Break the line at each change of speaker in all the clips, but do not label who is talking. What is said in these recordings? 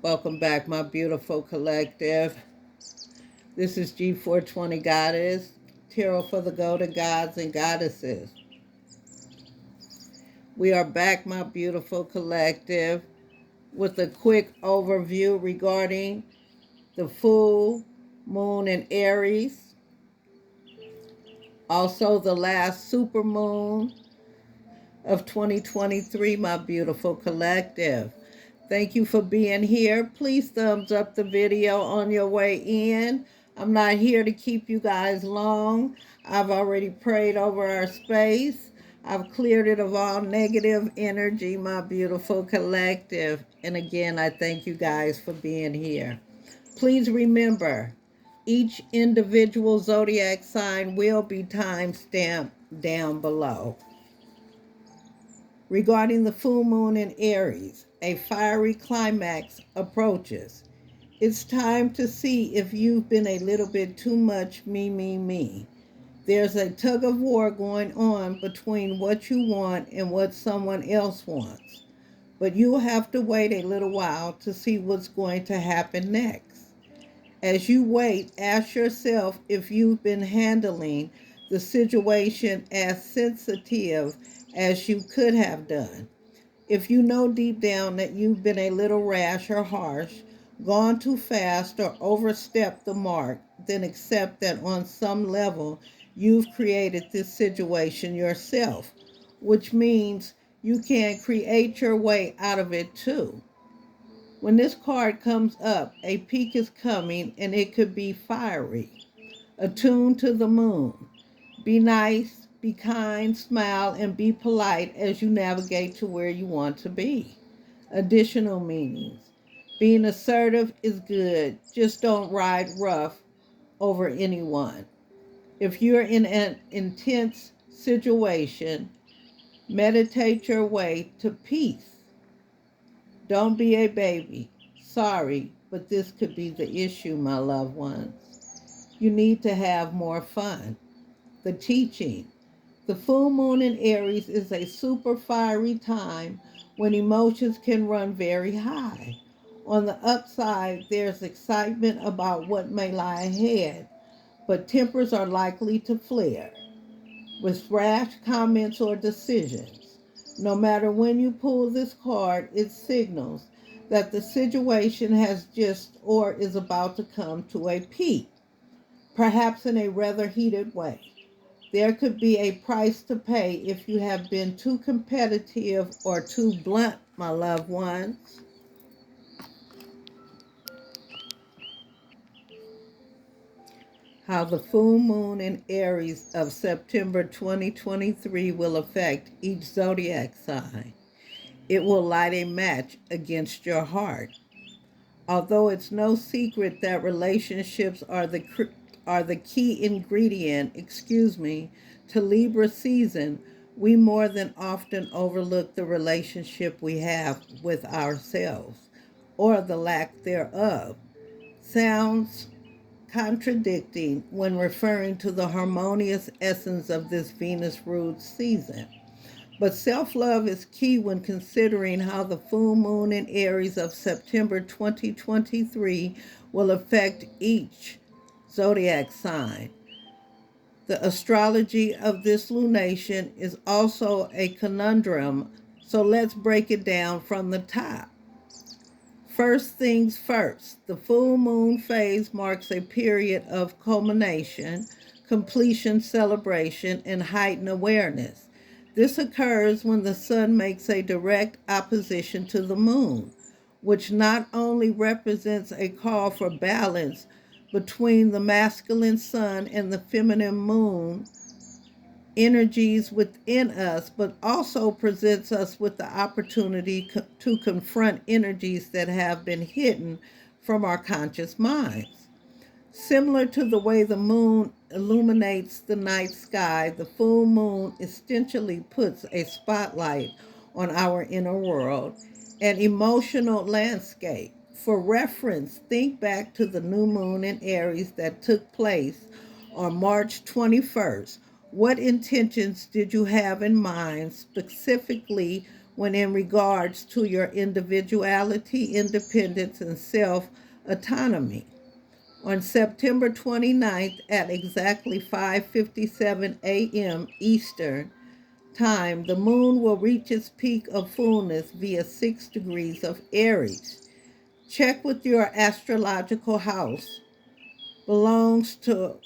Welcome back, my beautiful collective. This is G420 Goddess, Tarot for the Golden Gods and Goddesses. We are back, my beautiful collective, with a quick overview regarding the full moon in Aries, also the last super moon of 2023, my beautiful collective. Thank you for being here. Please thumbs up the video on your way in. I'm not here to keep you guys long. I've already prayed over our space. I've cleared it of all negative energy, my beautiful collective. And again, I thank you guys for being here. Please remember, each individual zodiac sign will be time-stamped down below. Regarding the full moon in Aries, a fiery climax approaches. It's time to see if you've been a little bit too much me. There's a tug of war going on between what you want and what someone else wants. But you'll have to wait a little while to see what's going to happen next. As you wait, ask yourself if you've been handling the situation as sensitive as you could have done. If you know deep down that you've been a little rash or harsh, gone too fast, or overstepped the mark, then accept that on some level you've created this situation yourself, which means you can create your way out of it too. When this card comes up, a peak is coming and it could be fiery, attuned to the moon. Be nice, be kind, smile, and be polite as you navigate to where you want to be. Additional meanings. Being assertive is good, just don't ride rough over anyone. If you're in an intense situation, meditate your way to peace. Don't be a baby. Sorry, but this could be the issue, my loved ones. You need to have more fun. The teaching. The full moon in Aries is a super fiery time when emotions can run very high. On the upside, there's excitement about what may lie ahead, but tempers are likely to flare with rash comments or decisions. No matter when you pull this card, it signals that the situation has just or is about to come to a peak, perhaps in a rather heated way. There could be a price to pay if you have been too competitive or too blunt, my loved ones. How the full moon in Aries of September 2023 will affect each zodiac sign. It will light a match against your heart. Although it's no secret that relationships are the key ingredient, to Libra season, we more than often overlook the relationship we have with ourselves, or the lack thereof. Sounds contradicting when referring to the harmonious essence of this Venus ruled season. But self-love is key when considering how the full moon in Aries of September 2023 will affect each zodiac sign. The astrology of this lunation is also a conundrum, so let's break it down from the top. First things first, the full moon phase marks a period of culmination, completion, celebration, and heightened awareness. This occurs when the sun makes a direct opposition to the moon, which not only represents a call for balance between the masculine sun and the feminine moon energies within us, but also presents us with the opportunity to confront energies that have been hidden from our conscious minds. Similar to the way the moon illuminates the night sky, the full moon essentially puts a spotlight on our inner world and emotional landscape. For reference, think back to the new moon in Aries that took place on March 21st. What intentions did you have in mind specifically when in regards to your individuality, independence, and self-autonomy. On September 29th at exactly 5:57 a.m. Eastern Time, the moon will reach its peak of fullness via 6 degrees of Aries. Check with your astrological house. Belongs to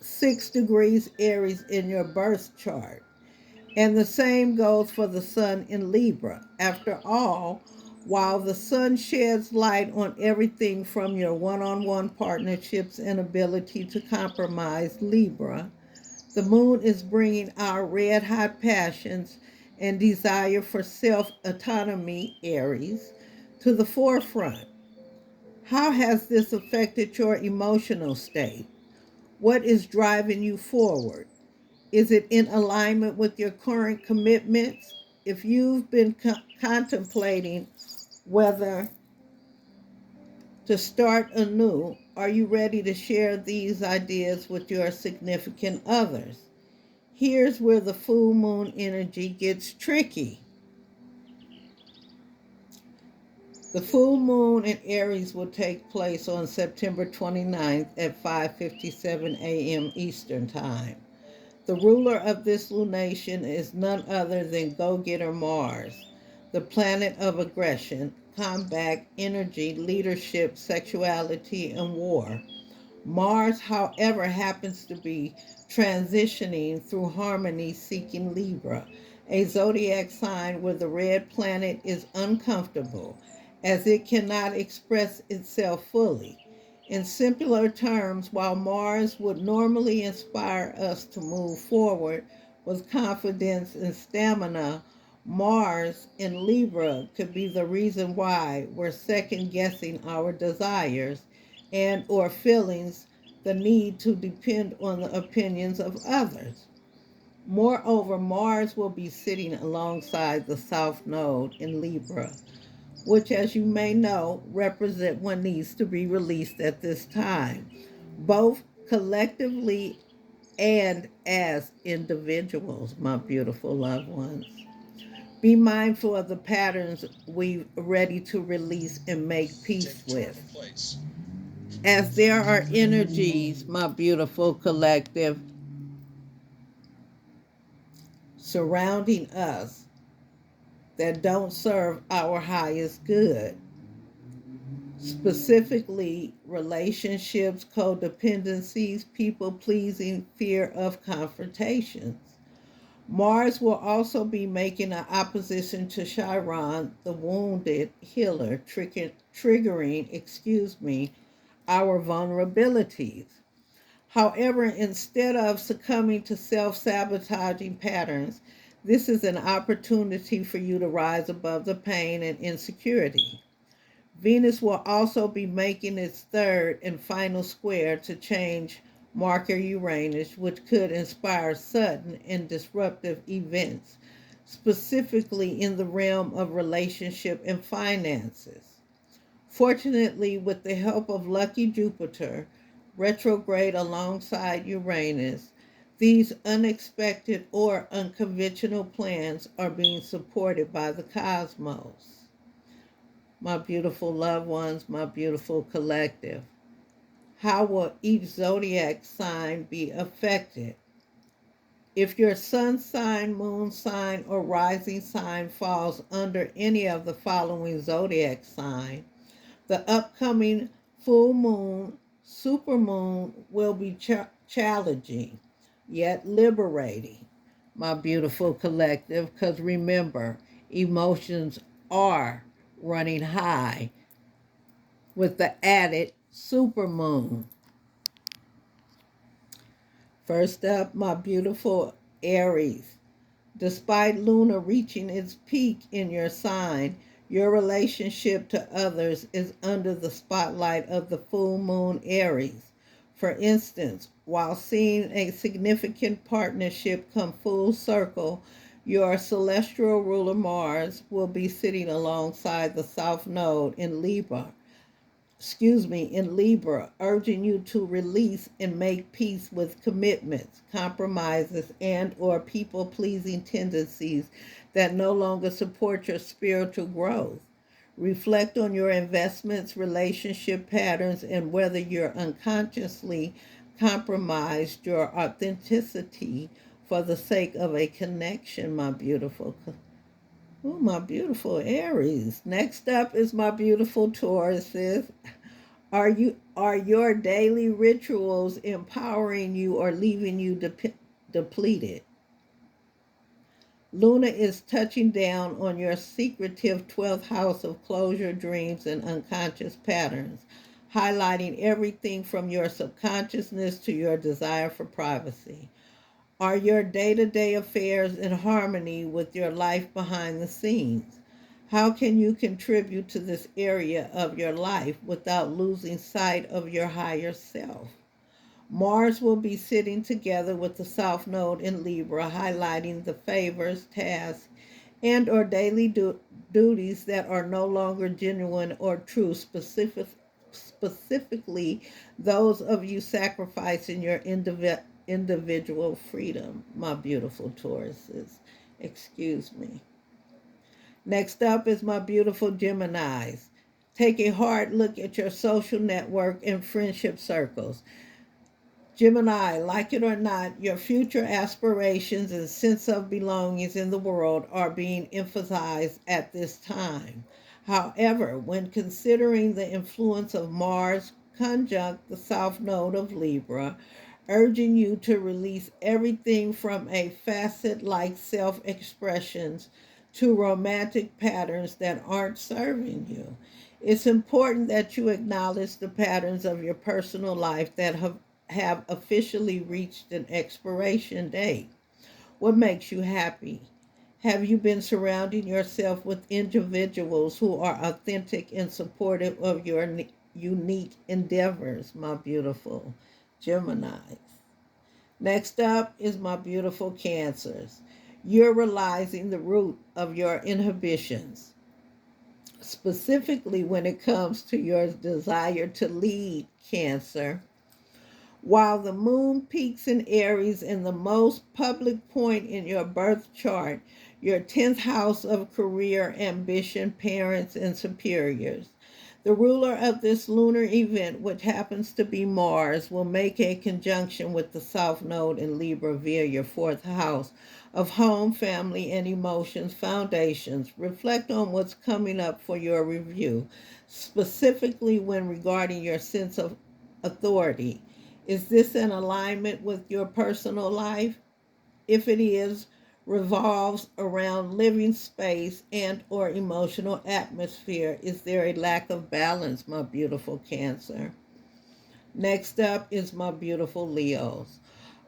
6 degrees Aries in your birth chart. And the same goes for the sun in Libra. After all, while the sun sheds light on everything from your one-on-one partnerships and ability to compromise, Libra, the moon is bringing our red-hot passions and desire for self-autonomy, Aries, to the forefront. How has this affected your emotional state? What is driving you forward? Is it in alignment with your current commitments? If you've been contemplating whether to start anew, are you ready to share these ideas with your significant others? Here's where the full moon energy gets tricky. The full moon in Aries will take place on September 29th at 5:57 a.m. Eastern Time. The ruler of this lunation is none other than go-getter Mars, the planet of aggression, combat, energy, leadership, sexuality, and war. Mars, however, happens to be transitioning through harmony seeking Libra, a zodiac sign where the red planet is uncomfortable as it cannot express itself fully. In simpler terms, while Mars would normally inspire us to move forward with confidence and stamina, Mars in Libra could be the reason why we're second guessing our desires and or feelings, the need to depend on the opinions of others. Moreover, Mars will be sitting alongside the South Node in Libra, which, as you may know, represent what needs to be released at this time, both collectively and as individuals, my beautiful loved ones. Be mindful of the patterns we're ready to release and make peace with. As there are energies, my beautiful collective, surrounding us that don't serve our highest good, specifically relationships, codependencies, people pleasing, fear of confrontations. Mars will also be making an opposition to Chiron, the wounded healer, triggering, our vulnerabilities. However, instead of succumbing to self-sabotaging patterns, this is an opportunity for you to rise above the pain and insecurity. Venus will also be making its third and final square to change marker Uranus, which could inspire sudden and disruptive events, specifically in the realm of relationship and finances. Fortunately, with the help of lucky Jupiter, retrograde alongside Uranus, these unexpected or unconventional plans are being supported by the cosmos. My beautiful loved ones, my beautiful collective. How will each zodiac sign be affected? If your sun sign, moon sign, or rising sign falls under any of the following zodiac sign, the upcoming full moon, supermoon will be challenging, yet liberating, my beautiful collective, because remember, emotions are running high with the added supermoon. First up, my beautiful Aries. Despite Luna reaching its peak in your sign, your relationship to others is under the spotlight of the full moon Aries. For instance, while seeing a significant partnership come full circle, your celestial ruler Mars will be sitting alongside the South Node in Libra, in Libra, urging you to release and make peace with commitments, compromises, and or people-pleasing tendencies that no longer support your spiritual growth. Reflect on your investments, relationship patterns, and whether you're unconsciously compromised your authenticity for the sake of a connection, my beautiful. Oh, my beautiful Aries. Next up is my beautiful Tauruses. Are your daily rituals empowering you or leaving you depleted? Luna is touching down on your secretive 12th house of closure, dreams, and unconscious patterns, highlighting everything from your subconsciousness to your desire for privacy. Are your day-to-day affairs in harmony with your life behind the scenes? How can you contribute to this area of your life without losing sight of your higher self? Mars will be sitting together with the South Node in Libra, highlighting the favors, tasks, and or daily duties that are no longer genuine or true, specifically those of you sacrificing your individual freedom, my beautiful Tauruses. Excuse me. Next up is my beautiful Geminis. Take a hard look at your social network and friendship circles. Gemini, like it or not, your future aspirations and sense of belongings in the world are being emphasized at this time. However, when considering the influence of Mars conjunct the South Node of Libra, urging you to release everything from a facet like self expressions to romantic patterns that aren't serving you. It's important that you acknowledge the patterns of your personal life that have officially reached an expiration date. What makes you happy? Have you been surrounding yourself with individuals who are authentic and supportive of your unique endeavors, my beautiful Geminis? Next up is my beautiful Cancers. You're realizing the root of your inhibitions, specifically when it comes to your desire to lead, Cancer. While the moon peaks in Aries in the most public point in your birth chart, your 10th house of career, ambition, parents, and superiors. The ruler of this lunar event, which happens to be Mars, will make a conjunction with the South Node in Libra via your 4th house of home, family, and emotions, foundations. Reflect on what's coming up for your review, specifically when regarding your sense of authority. Is this in alignment with your personal life? If it is, revolves around living space and or emotional atmosphere. Is there a lack of balance, my beautiful Cancer? Next up is my beautiful Leos.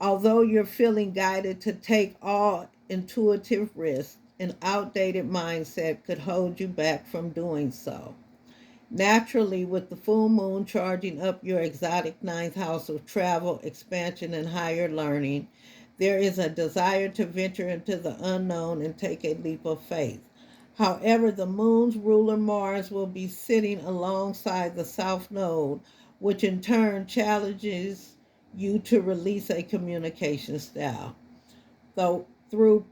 Although you're feeling guided to take all intuitive risks, an outdated mindset could hold you back from doing so. Naturally, with the full moon charging up your exotic ninth house of travel, expansion, and higher learning, there is a desire to venture into the unknown and take a leap of faith. However, the moon's ruler Mars will be sitting alongside the south node, which in turn challenges you to release a communication style. So through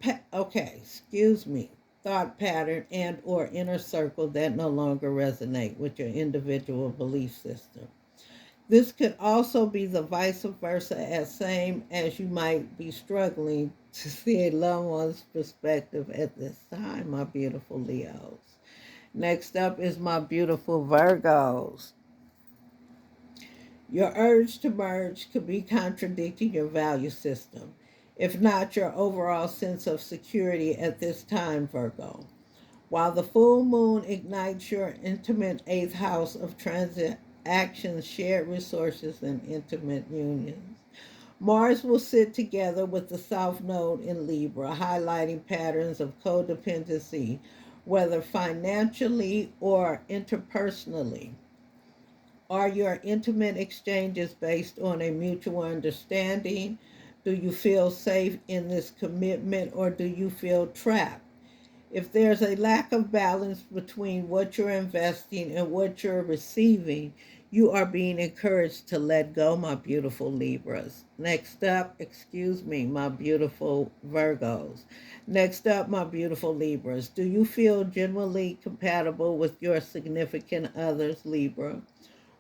thought pattern and or inner circle that no longer resonate with your individual belief system. This could also be the vice versa, as same as you might be struggling to see a loved one's perspective at this time, my beautiful Leos. Next up is my beautiful Virgos. Your urge to merge could be contradicting your value system, if not your overall sense of security at this time, Virgo. While the full moon ignites your intimate eighth house of transactions, shared resources, and intimate unions, Mars will sit together with the South Node in Libra, highlighting patterns of codependency, whether financially or interpersonally. Are your intimate exchanges based on a mutual understanding? Do you feel safe in this commitment or do you feel trapped? If there's a lack of balance between what you're investing and what you're receiving, you are being encouraged to let go, my beautiful Libras. Next up, excuse me, my beautiful Virgos. Next up, my beautiful Libras. Do you feel genuinely compatible with your significant others, Libra?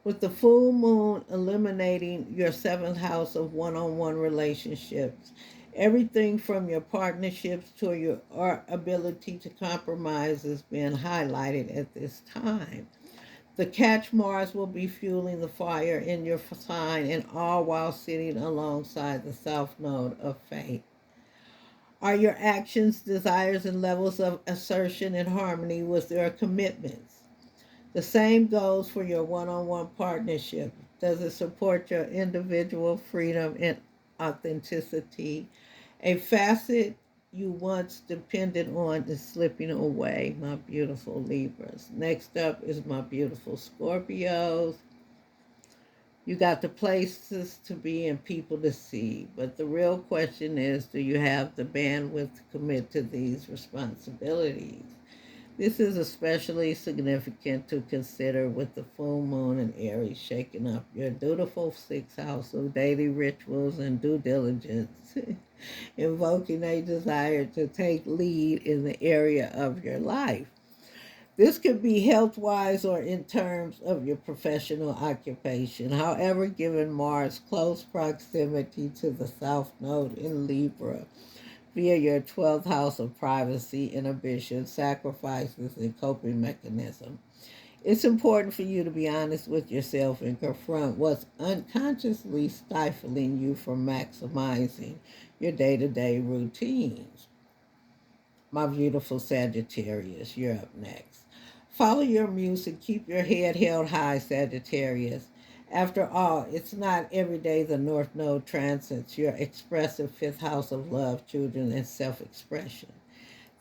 With the full moon eliminating your seventh house of one-on-one relationships, everything from your partnerships to your ability to compromise is being highlighted at this time. The catch Mars will be fueling the fire in your sign, and all while sitting alongside the south node of fate. Are your actions, desires, and levels of assertion in harmony with your commitments? The same goes for your one-on-one partnership. Does it support your individual freedom and authenticity? A facet you once depended on is slipping away, my beautiful Libras. Next up is my beautiful Scorpios. You got the places to be and people to see, but the real question is, do you have the bandwidth to commit to these responsibilities? This is especially significant to consider with the full moon in Aries shaking up your dutiful sixth house of daily rituals and due diligence, invoking a desire to take lead in the area of your life. This could be health wise or in terms of your professional occupation. However, given Mars' close proximity to the South Node in Libra, via your 12th house of privacy, inhibition, sacrifices, and coping mechanism, it's important for you to be honest with yourself and confront what's unconsciously stifling you from maximizing your day-to-day routines. My beautiful Sagittarius, you're up next. Follow your muse and keep your head held high, Sagittarius. After all, it's not every day the North Node transits your expressive fifth house of love, children, and self-expression.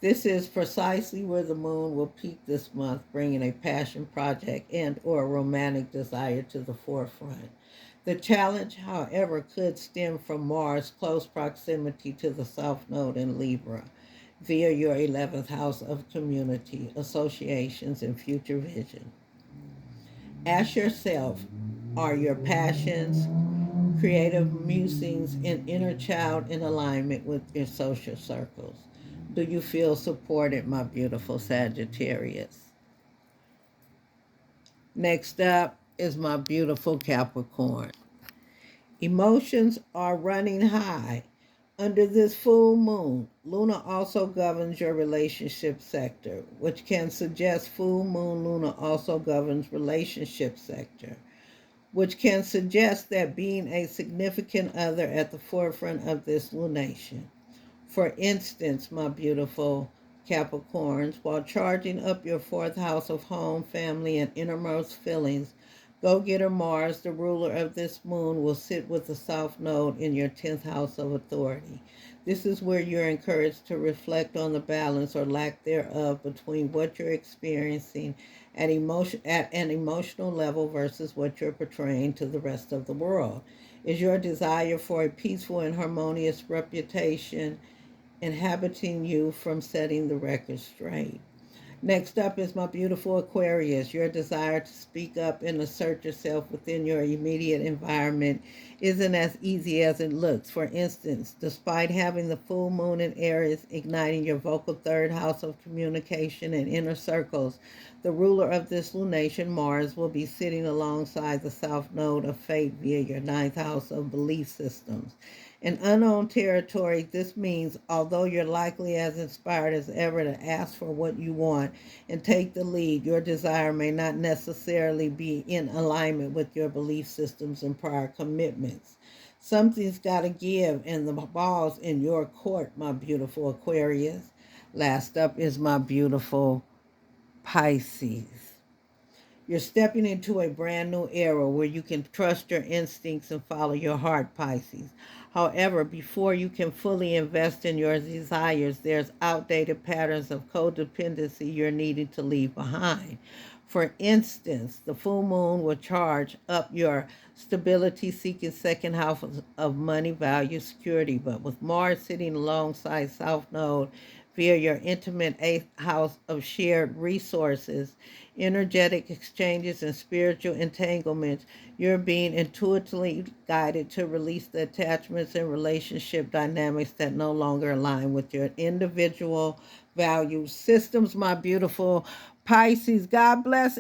This is precisely where the moon will peak this month, bringing a passion project and or romantic desire to the forefront. The challenge, however, could stem from Mars' close proximity to the South Node in Libra via your 11th house of community, associations, and future vision. Ask yourself, are your passions, creative musings, and inner child in alignment with your social circles? Do you feel supported, my beautiful Sagittarius? Next up is my beautiful Capricorn. Emotions are running high. Under this full moon, Luna also governs your relationship sector, which can suggest full moon Luna also governs relationship sector, which can suggest that being a significant other at the forefront of this lunation. For instance, my beautiful Capricorns, while charging up your fourth house of home, family, and innermost feelings, go-getter Mars, the ruler of this moon, will sit with the South Node in your 10th house of authority. This is where you're encouraged to reflect on the balance or lack thereof between what you're experiencing at an emotional level versus what you're portraying to the rest of the world. Is your desire for a peaceful and harmonious reputation inhabiting you from setting the record straight? Next up is my beautiful Aquarius. Your desire to speak up and assert yourself within your immediate environment isn't as easy as it looks. For instance, despite having the full moon in Aries igniting your vocal third house of communication and inner circles, the ruler of this lunation, Mars, will be sitting alongside the south node of fate via your ninth house of belief systems. In unknown territory, this means although you're likely as inspired as ever to ask for what you want and take the lead, your desire may not necessarily be in alignment with your belief systems and prior commitments. Something's got to give, and the ball's in your court, my beautiful Aquarius. Last up is my beautiful Pisces. You're stepping into a brand new era where you can trust your instincts and follow your heart, Pisces. However, before you can fully invest in your desires, there's outdated patterns of codependency you're needing to leave behind. For instance, the full moon will charge up your stability seeking second house of money, value, security. But with Mars sitting alongside South Node via your intimate eighth house of shared resources, energetic exchanges, and spiritual entanglements. You're being intuitively guided to release the attachments and relationship dynamics that no longer align with your individual value systems, my beautiful Pisces. God bless